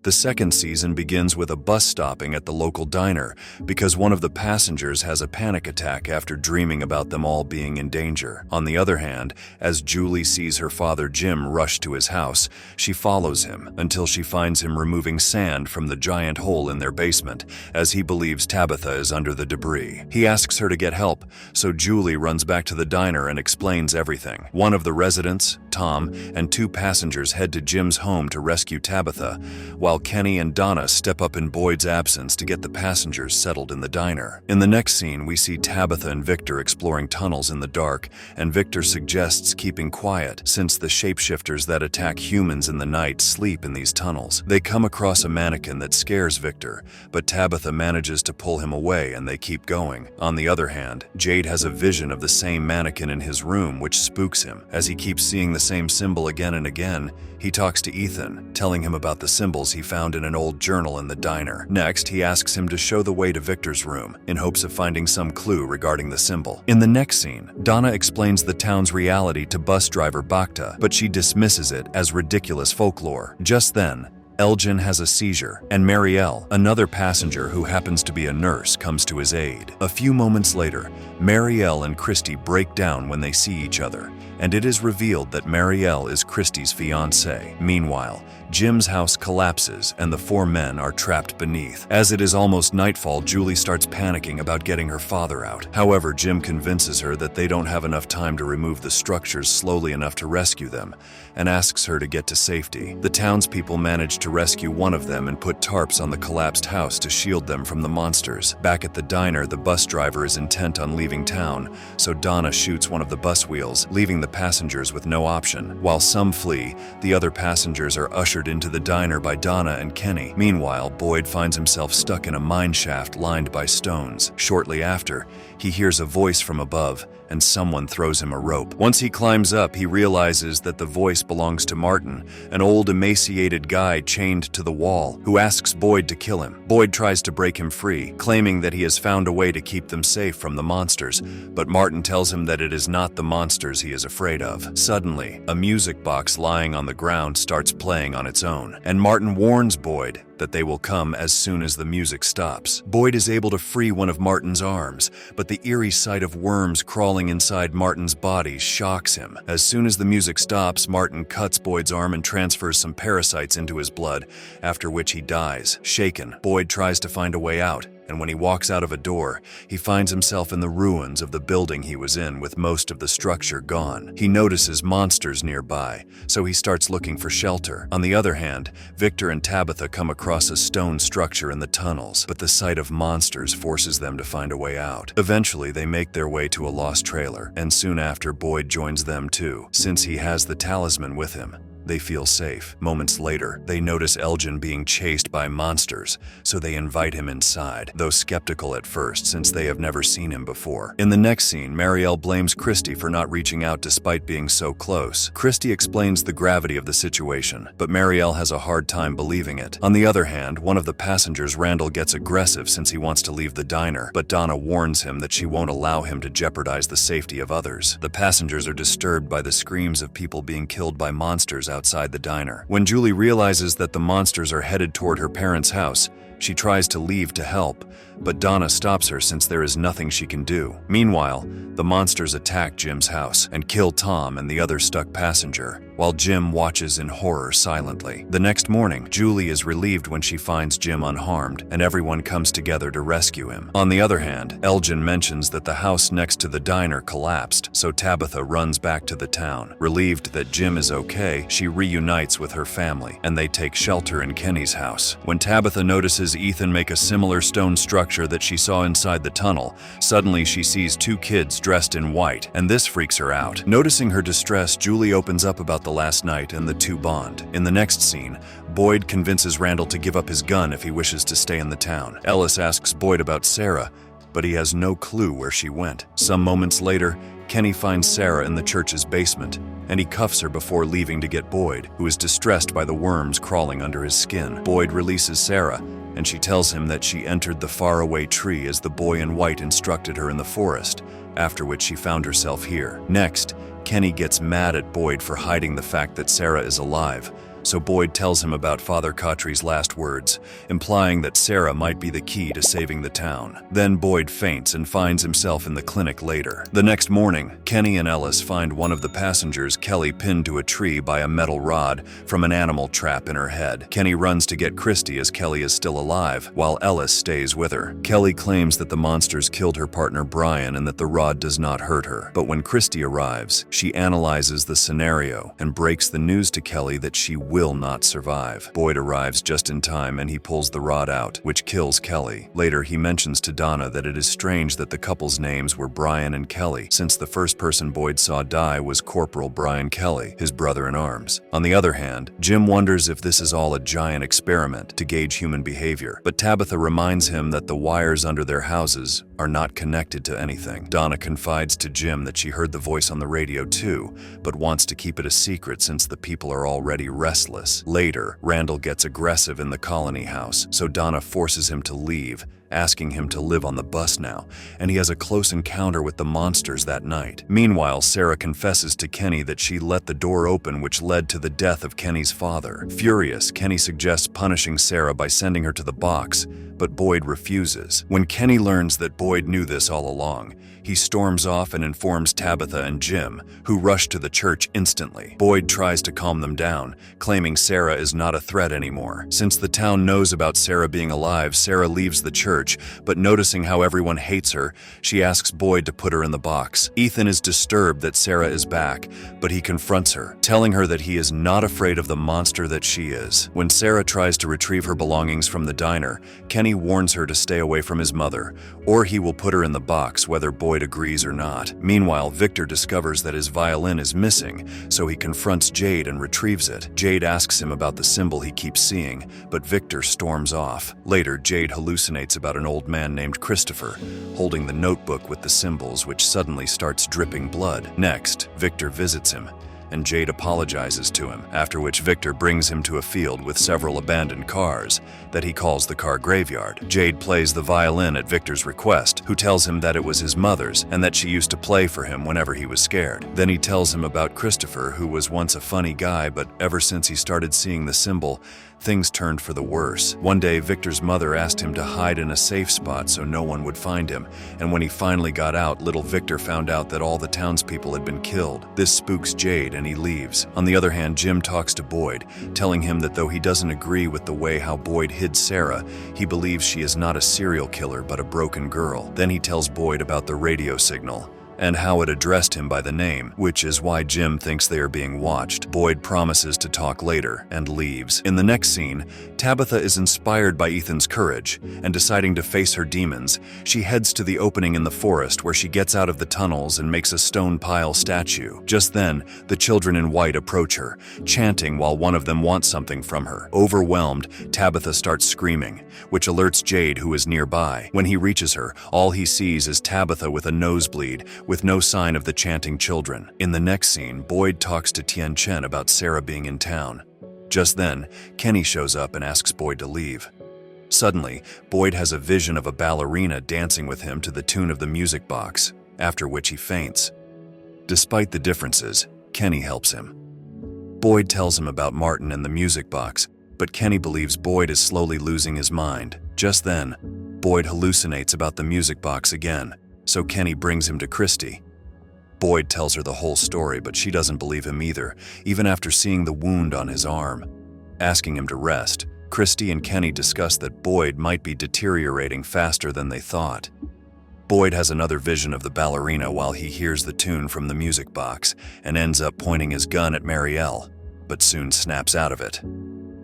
The second season begins with a bus stopping at the local diner because one of the passengers has a panic attack after dreaming about them all being in danger. On the other hand, as Julie sees her father Jim rush to his house, she follows him until she finds him removing sand from the giant hole in their basement, as he believes Tabitha is under the debris. He asks her to get help, so Julie runs back to the diner and explains everything. One of the residents, Tom, and two passengers head to Jim's home to rescue Tabitha, while Kenny and Donna step up in Boyd's absence to get the passengers settled in the diner. In the next scene, we see Tabitha and Victor exploring tunnels in the dark, and Victor suggests keeping quiet since the shapeshifters that attack humans in the night sleep in these tunnels. They come across a mannequin that scares Victor, but Tabitha manages to pull him away and they keep going. On the other hand, Jade has a vision of the same mannequin in his room, which spooks him. As he keeps seeing the same symbol again and again, he talks to Ethan, telling him about the symbols he found in an old journal in the diner. Next, he asks him to show the way to Victor's room, in hopes of finding some clue regarding the symbol. In the next scene, Donna explains the town's reality to bus driver Bhakta, but she dismisses it as ridiculous folklore. Just then, Elgin has a seizure, and Marielle, another passenger who happens to be a nurse, comes to his aid. A few moments later, Marielle and Christy break down when they see each other, and it is revealed that Marielle is Christy's fiancée. Meanwhile, Jim's house collapses and the four men are trapped beneath. As it is almost nightfall, Julie starts panicking about getting her father out. However, Jim convinces her that they don't have enough time to remove the structures slowly enough to rescue them, and asks her to get to safety. The townspeople manage to rescue one of them and put tarps on the collapsed house to shield them from the monsters. Back at the diner, the bus driver is intent on leaving town, so Donna shoots one of the bus wheels, leaving the passengers with no option. While some flee, the other passengers are ushered into the diner by Donna and Kenny. Meanwhile, Boyd finds himself stuck in a mine shaft lined by stones. Shortly after, he hears a voice from above, and someone throws him a rope. Once he climbs up, he realizes that the voice belongs to Martin, an old emaciated guy chained to the wall, who asks Boyd to kill him. Boyd tries to break him free, claiming that he has found a way to keep them safe from the monsters, but Martin tells him that it is not the monsters he is afraid of. Suddenly, a music box lying on the ground starts playing on its own, and Martin warns Boyd that they will come as soon as the music stops. Boyd is able to free one of Martin's arms, but the eerie sight of worms crawling inside Martin's body shocks him. As soon as the music stops, Martin cuts Boyd's arm and transfers some parasites into his blood, after which he dies. Shaken, Boyd tries to find a way out, and when he walks out of a door, he finds himself in the ruins of the building he was in with most of the structure gone. He notices monsters nearby, so he starts looking for shelter. On the other hand, Victor and Tabitha come across a stone structure in the tunnels, but the sight of monsters forces them to find a way out. Eventually, they make their way to a lost trailer, and soon after, Boyd joins them too, since he has the talisman with him. They feel safe. Moments later, they notice Elgin being chased by monsters, so they invite him inside, though skeptical at first since they have never seen him before. In the next scene, Marielle blames Christy for not reaching out despite being so close. Christy explains the gravity of the situation, but Marielle has a hard time believing it. On the other hand, one of the passengers, Randall, gets aggressive since he wants to leave the diner, but Donna warns him that she won't allow him to jeopardize the safety of others. The passengers are disturbed by the screams of people being killed by monsters outside the diner. When Julie realizes that the monsters are headed toward her parents' house, she tries to leave to help, but Donna stops her since there is nothing she can do. Meanwhile, the monsters attack Jim's house and kill Tom and the other stuck passenger, while Jim watches in horror silently. The next morning, Julie is relieved when she finds Jim unharmed, and everyone comes together to rescue him. On the other hand, Elgin mentions that the house next to the diner collapsed, so Tabitha runs back to the town. Relieved that Jim is okay, she reunites with her family, and they take shelter in Kenny's house. When Tabitha notices Ethan make a similar stone structure that she saw inside the tunnel, suddenly she sees two kids dressed in white, and this freaks her out. Noticing her distress, Julie opens up about the last night and the two bond. In the next scene, Boyd convinces Randall to give up his gun if he wishes to stay in the town. Ellis asks Boyd about Sarah, but he has no clue where she went. Some moments later, Kenny finds Sarah in the church's basement, and he cuffs her before leaving to get Boyd, who is distressed by the worms crawling under his skin. Boyd releases Sarah, and she tells him that she entered the faraway tree as the boy in white instructed her in the forest, after which she found herself here. Next, Kenny gets mad at Boyd for hiding the fact that Sarah is alive, so Boyd tells him about Father Cautry's last words, implying that Sarah might be the key to saving the town. Then Boyd faints and finds himself in the clinic later. The next morning, Kenny and Ellis find one of the passengers, Kelly, pinned to a tree by a metal rod from an animal trap in her head. Kenny runs to get Christy as Kelly is still alive, while Ellis stays with her. Kelly claims that the monsters killed her partner Brian and that the rod does not hurt her. But when Christy arrives, she analyzes the scenario and breaks the news to Kelly that she will not survive. Boyd arrives just in time and he pulls the rod out, which kills Kelly. Later, he mentions to Donna that it is strange that the couple's names were Brian and Kelly, since the first person Boyd saw die was Corporal Brian Kelly, his brother-in-arms. On the other hand, Jim wonders if this is all a giant experiment to gauge human behavior, but Tabitha reminds him that the wires under their houses are not connected to anything. Donna confides to Jim that she heard the voice on the radio too, but wants to keep it a secret since the people are already restless. Later, Randall gets aggressive in the colony house, so Donna forces him to leave, asking him to live on the bus now, and he has a close encounter with the monsters that night. Meanwhile, Sarah confesses to Kenny that she let the door open, which led to the death of Kenny's father. Furious, Kenny suggests punishing Sarah by sending her to the box, but Boyd refuses. When Kenny learns that Boyd knew this all along, he storms off and informs Tabitha and Jim, who rush to the church instantly. Boyd tries to calm them down, claiming Sarah is not a threat anymore. Since the town knows about Sarah being alive, Sarah leaves the church, but noticing how everyone hates her, she asks Boyd to put her in the box. Ethan is disturbed that Sarah is back, but he confronts her, telling her that he is not afraid of the monster that she is. When Sarah tries to retrieve her belongings from the diner, Kenny warns her to stay away from his mother, or he will put her in the box whether Boyd agrees or not. Meanwhile, Victor discovers that his violin is missing, so he confronts Jade and retrieves it. Jade asks him about the symbol he keeps seeing, but Victor storms off. Later, Jade hallucinates about an old man named Christopher, holding the notebook with the symbols, which suddenly starts dripping blood. Next, Victor visits him, and Jade apologizes to him, after which Victor brings him to a field with several abandoned cars that he calls the car graveyard. Jade plays the violin at Victor's request, who tells him that it was his mother's and that she used to play for him whenever he was scared. Then he tells him about Christopher, who was once a funny guy, but ever since he started seeing the symbol, things turned for the worse. One day, Victor's mother asked him to hide in a safe spot so no one would find him, and when he finally got out, little Victor found out that all the townspeople had been killed. This spooks Jade and he leaves. On the other hand, Jim talks to Boyd, telling him that though he doesn't agree with the way how Boyd hid Sarah, he believes she is not a serial killer but a broken girl. Then he tells Boyd about the radio signal and how it addressed him by the name, which is why Jim thinks they are being watched. Boyd promises to talk later and leaves. In the next scene, Tabitha is inspired by Ethan's courage, and deciding to face her demons, she heads to the opening in the forest where she gets out of the tunnels and makes a stone pile statue. Just then, the children in white approach her, chanting while one of them wants something from her. Overwhelmed, Tabitha starts screaming, which alerts Jade, who is nearby. When he reaches her, all he sees is Tabitha with a nosebleed, with no sign of the chanting children. In the next scene, Boyd talks to Tien Chen about Sarah being in town. Just then, Kenny shows up and asks Boyd to leave. Suddenly, Boyd has a vision of a ballerina dancing with him to the tune of the music box, after which he faints. Despite the differences, Kenny helps him. Boyd tells him about Martin and the music box, but Kenny believes Boyd is slowly losing his mind. Just then, Boyd hallucinates about the music box again, so Kenny brings him to Christy. Boyd tells her the whole story, but she doesn't believe him either, even after seeing the wound on his arm. Asking him to rest, Christy and Kenny discuss that Boyd might be deteriorating faster than they thought. Boyd has another vision of the ballerina while he hears the tune from the music box and ends up pointing his gun at Marielle, but soon snaps out of it.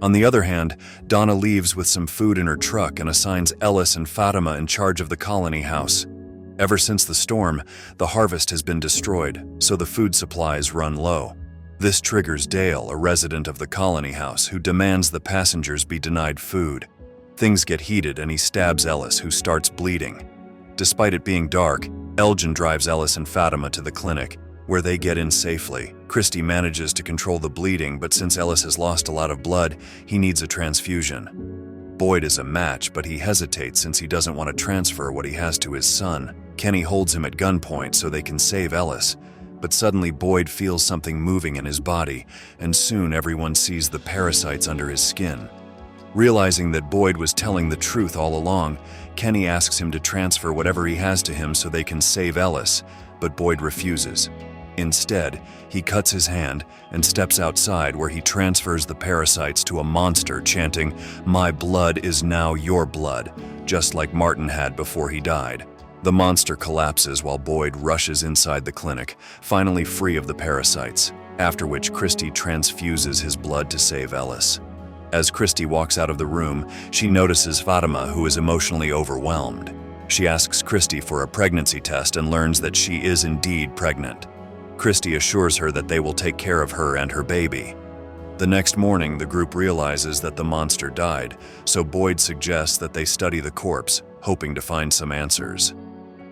On the other hand, Donna leaves with some food in her truck and assigns Ellis and Fatima in charge of the colony house. Ever since the storm, the harvest has been destroyed, so the food supplies run low. This triggers Dale, a resident of the colony house, who demands the passengers be denied food. Things get heated and he stabs Ellis, who starts bleeding. Despite it being dark, Elgin drives Ellis and Fatima to the clinic, where they get in safely. Christy manages to control the bleeding, but since Ellis has lost a lot of blood, he needs a transfusion. Boyd is a match, but he hesitates since he doesn't want to transfer what he has to his son. Kenny holds him at gunpoint so they can save Ellis, But suddenly Boyd feels something moving in his body, and soon everyone sees the parasites under his skin. Realizing that Boyd was telling the truth all along, Kenny asks him to transfer whatever he has to him so they can save Ellis, but Boyd refuses. Instead, he cuts his hand and steps outside, where he transfers the parasites to a monster, chanting, "My blood is now your blood," just like Martin had before he died. The monster collapses while Boyd rushes inside the clinic, finally free of the parasites, after which Christy transfuses his blood to save Ellis. As Christy walks out of the room, she notices Fatima, who is emotionally overwhelmed. She asks Christy for a pregnancy test and learns that she is indeed pregnant. Christy assures her that they will take care of her and her baby. The next morning, the group realizes that the monster died, so Boyd suggests that they study the corpse, hoping to find some answers.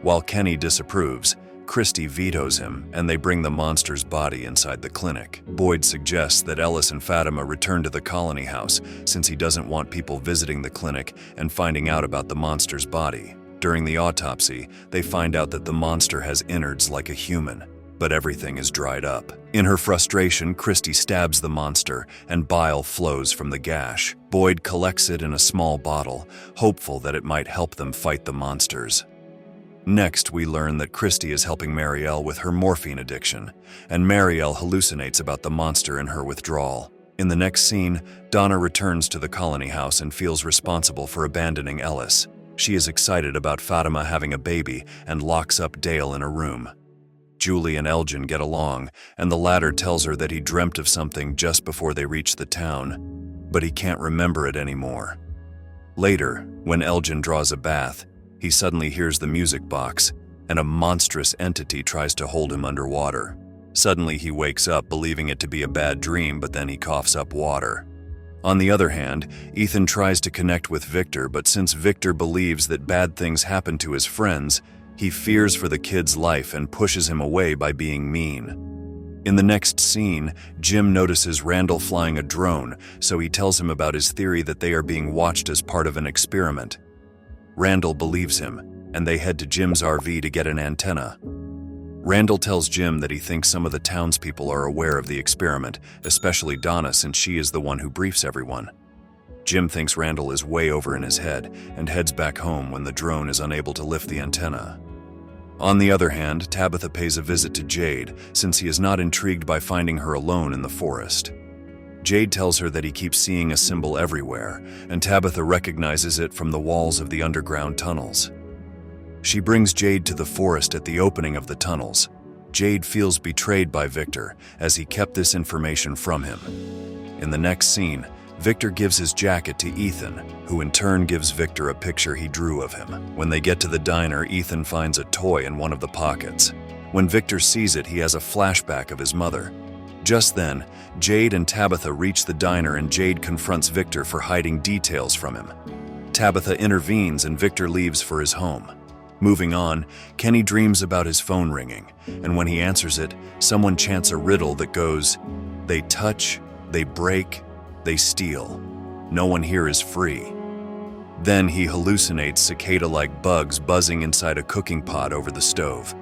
While Kenny disapproves, Christy vetoes him, and they bring the monster's body inside the clinic. Boyd suggests that Ellis and Fatima return to the colony house, since he doesn't want people visiting the clinic and finding out about the monster's body. During the autopsy, they find out that the monster has innards like a human, but everything is dried up. In her frustration, Christy stabs the monster, and bile flows from the gash. Boyd collects it in a small bottle, hopeful that it might help them fight the monsters. Next, we learn that Christy is helping Marielle with her morphine addiction, and Marielle hallucinates about the monster in her withdrawal. In the next scene, Donna returns to the colony house and feels responsible for abandoning Ellis. She is excited about Fatima having a baby and locks up Dale in a room. Julie and Elgin get along, and the latter tells her that he dreamt of something just before they reach the town, but he can't remember it anymore. Later, when Elgin draws a bath, he suddenly hears the music box, and a monstrous entity tries to hold him underwater. Suddenly he wakes up believing it to be a bad dream, but then he coughs up water. On the other hand, Ethan tries to connect with Victor, but since Victor believes that bad things happen to his friends, he fears for the kid's life and pushes him away by being mean. In the next scene, Jim notices Randall flying a drone, so he tells him about his theory that they are being watched as part of an experiment. Randall believes him, and they head to Jim's RV to get an antenna. Randall tells Jim that he thinks some of the townspeople are aware of the experiment, especially Donna, since she is the one who briefs everyone. Jim thinks Randall is way over in his head and heads back home when the drone is unable to lift the antenna. On the other hand, Tabitha pays a visit to Jade, since he is not intrigued by finding her alone in the forest. Jade tells her that he keeps seeing a symbol everywhere, and Tabitha recognizes it from the walls of the underground tunnels. She brings Jade to the forest at the opening of the tunnels. Jade feels betrayed by Victor, as he kept this information from him. In the next scene, Victor gives his jacket to Ethan, who in turn gives Victor a picture he drew of him. When they get to the diner, Ethan finds a toy in one of the pockets. When Victor sees it, he has a flashback of his mother. Just then, Jade and Tabitha reach the diner, and Jade confronts Victor for hiding details from him. Tabitha intervenes and Victor leaves for his home. Moving on, Kenny dreams about his phone ringing, and when he answers it, someone chants a riddle that goes, "They touch, they break, they steal. No one here is free." Then he hallucinates cicada-like bugs buzzing inside a cooking pot over the stove.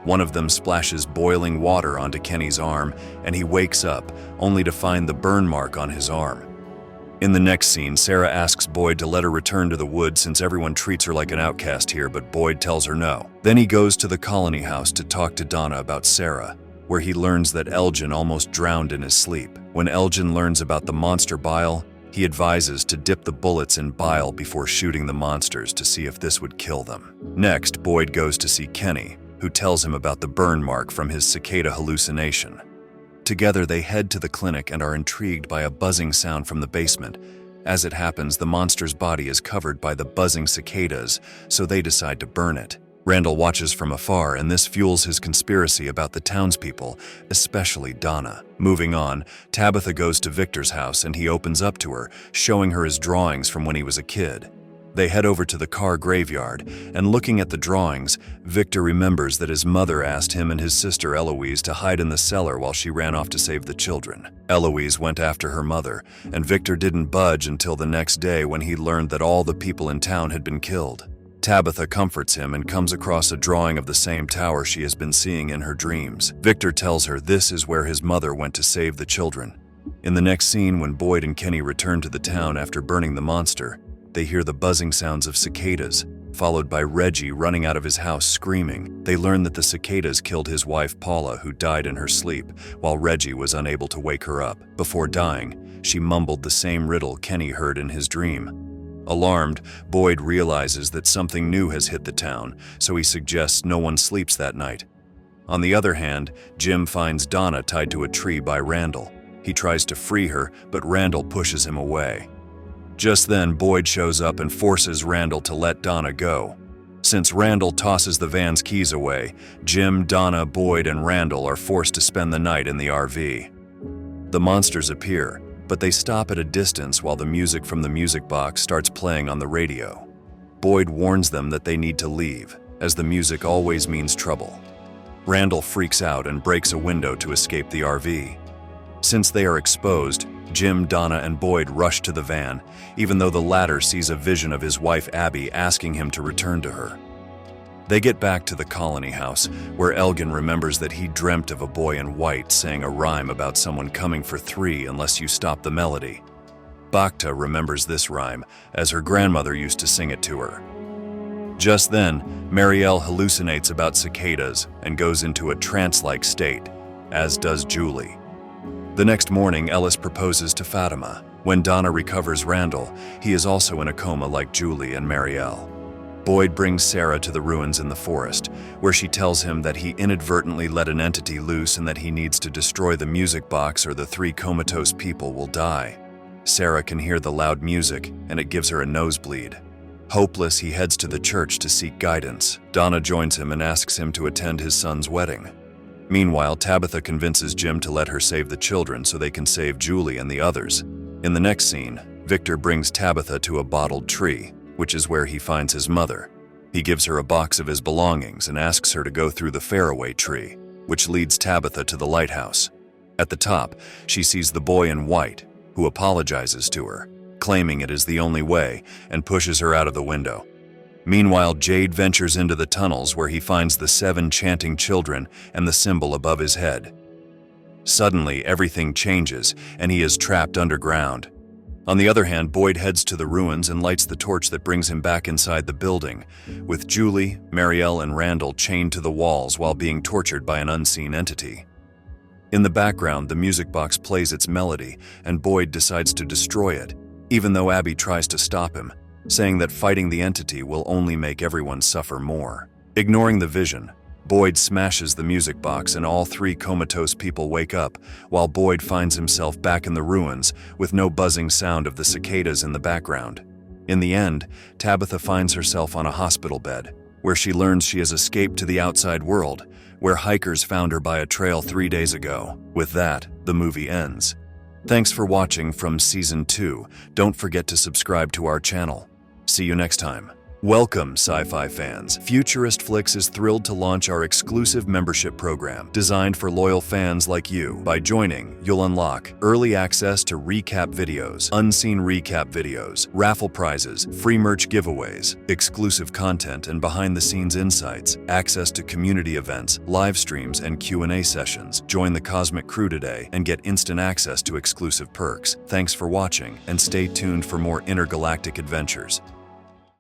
One of them splashes boiling water onto Kenny's arm, and he wakes up, only to find the burn mark on his arm. In the next scene, Sarah asks Boyd to let her return to the woods since everyone treats her like an outcast here, but Boyd tells her no. Then he goes to the colony house to talk to Donna about Sarah, where he learns that Elgin almost drowned in his sleep. When Elgin learns about the monster bile, he advises to dip the bullets in bile before shooting the monsters to see if this would kill them. Next, Boyd goes to see Kenny, who tells him about the burn mark from his cicada hallucination. Together, they head to the clinic and are intrigued by a buzzing sound from the basement. As it happens, the monster's body is covered by the buzzing cicadas, so they decide to burn it. Randall watches from afar, and this fuels his conspiracy about the townspeople, especially Donna. Moving on, Tabitha goes to Victor's house and he opens up to her, showing her his drawings from when he was a kid. They head over to the car graveyard, and looking at the drawings, Victor remembers that his mother asked him and his sister Eloise to hide in the cellar while she ran off to save the children. Eloise went after her mother, and Victor didn't budge until the next day when he learned that all the people in town had been killed. Tabitha comforts him and comes across a drawing of the same tower she has been seeing in her dreams. Victor tells her this is where his mother went to save the children. In the next scene, when Boyd and Kenny return to the town after burning the monster, they hear the buzzing sounds of cicadas, followed by Reggie running out of his house screaming. They learn that the cicadas killed his wife Paula, who died in her sleep, while Reggie was unable to wake her up. Before dying, she mumbled the same riddle Kenny heard in his dream. Alarmed, Boyd realizes that something new has hit the town, so he suggests no one sleeps that night. On the other hand, Jim finds Donna tied to a tree by Randall. He tries to free her, but Randall pushes him away. Just then, Boyd shows up and forces Randall to let Donna go. Since Randall tosses the van's keys away, Jim, Donna, Boyd, and Randall are forced to spend the night in the RV. The monsters appear, but they stop at a distance while the music from the music box starts playing on the radio. Boyd warns them that they need to leave, as the music always means trouble. Randall freaks out and breaks a window to escape the RV. Since they are exposed, Jim, Donna, and Boyd rush to the van, even though the latter sees a vision of his wife Abby asking him to return to her. They get back to the colony house, where Elgin remembers that he dreamt of a boy in white saying a rhyme about someone coming for 3 unless you stop the melody. Bacta remembers this rhyme, as her grandmother used to sing it to her. Just then, Marielle hallucinates about cicadas and goes into a trance-like state, as does Julie. The next morning, Ellis proposes to Fatima. When Donna recovers Randall, he is also in a coma like Julie and Marielle. Boyd brings Sarah to the ruins in the forest, where she tells him that he inadvertently let an entity loose and that he needs to destroy the music box or the 3 comatose people will die. Sarah can hear the loud music, and it gives her a nosebleed. Hopeless, he heads to the church to seek guidance. Donna joins him and asks him to attend his son's wedding. Meanwhile, Tabitha convinces Jim to let her save the children so they can save Julie and the others. In the next scene, Victor brings Tabitha to a bottled tree, which is where he finds his mother. He gives her a box of his belongings and asks her to go through the faraway tree, which leads Tabitha to the lighthouse. At the top, she sees the boy in white, who apologizes to her, claiming it is the only way, and pushes her out of the window. Meanwhile, Jade ventures into the tunnels where he finds the 7 chanting children and the symbol above his head. Suddenly, everything changes, and he is trapped underground. On the other hand, Boyd heads to the ruins and lights the torch that brings him back inside the building, with Julie, Marielle, and Randall chained to the walls while being tortured by an unseen entity. In the background, the music box plays its melody, and Boyd decides to destroy it, even though Abby tries to stop him, saying that fighting the entity will only make everyone suffer more. Ignoring the vision, Boyd smashes the music box and all 3 comatose people wake up, while Boyd finds himself back in the ruins with no buzzing sound of the cicadas in the background. In the end, Tabitha finds herself on a hospital bed, where she learns she has escaped to the outside world, where hikers found her by a trail 3 days ago. With that, the movie ends. Thanks for watching from Season 2. Don't forget to subscribe to our channel. See you next time. Welcome, sci-fi fans. Futurist Flicks is thrilled to launch our exclusive membership program, designed for loyal fans like you. By joining, you'll unlock early access to recap videos, unseen recap videos, raffle prizes, free merch giveaways, exclusive content and behind-the-scenes insights, access to community events, live streams, and Q&A sessions. Join the Cosmic Crew today and get instant access to exclusive perks. Thanks for watching, and stay tuned for more intergalactic adventures.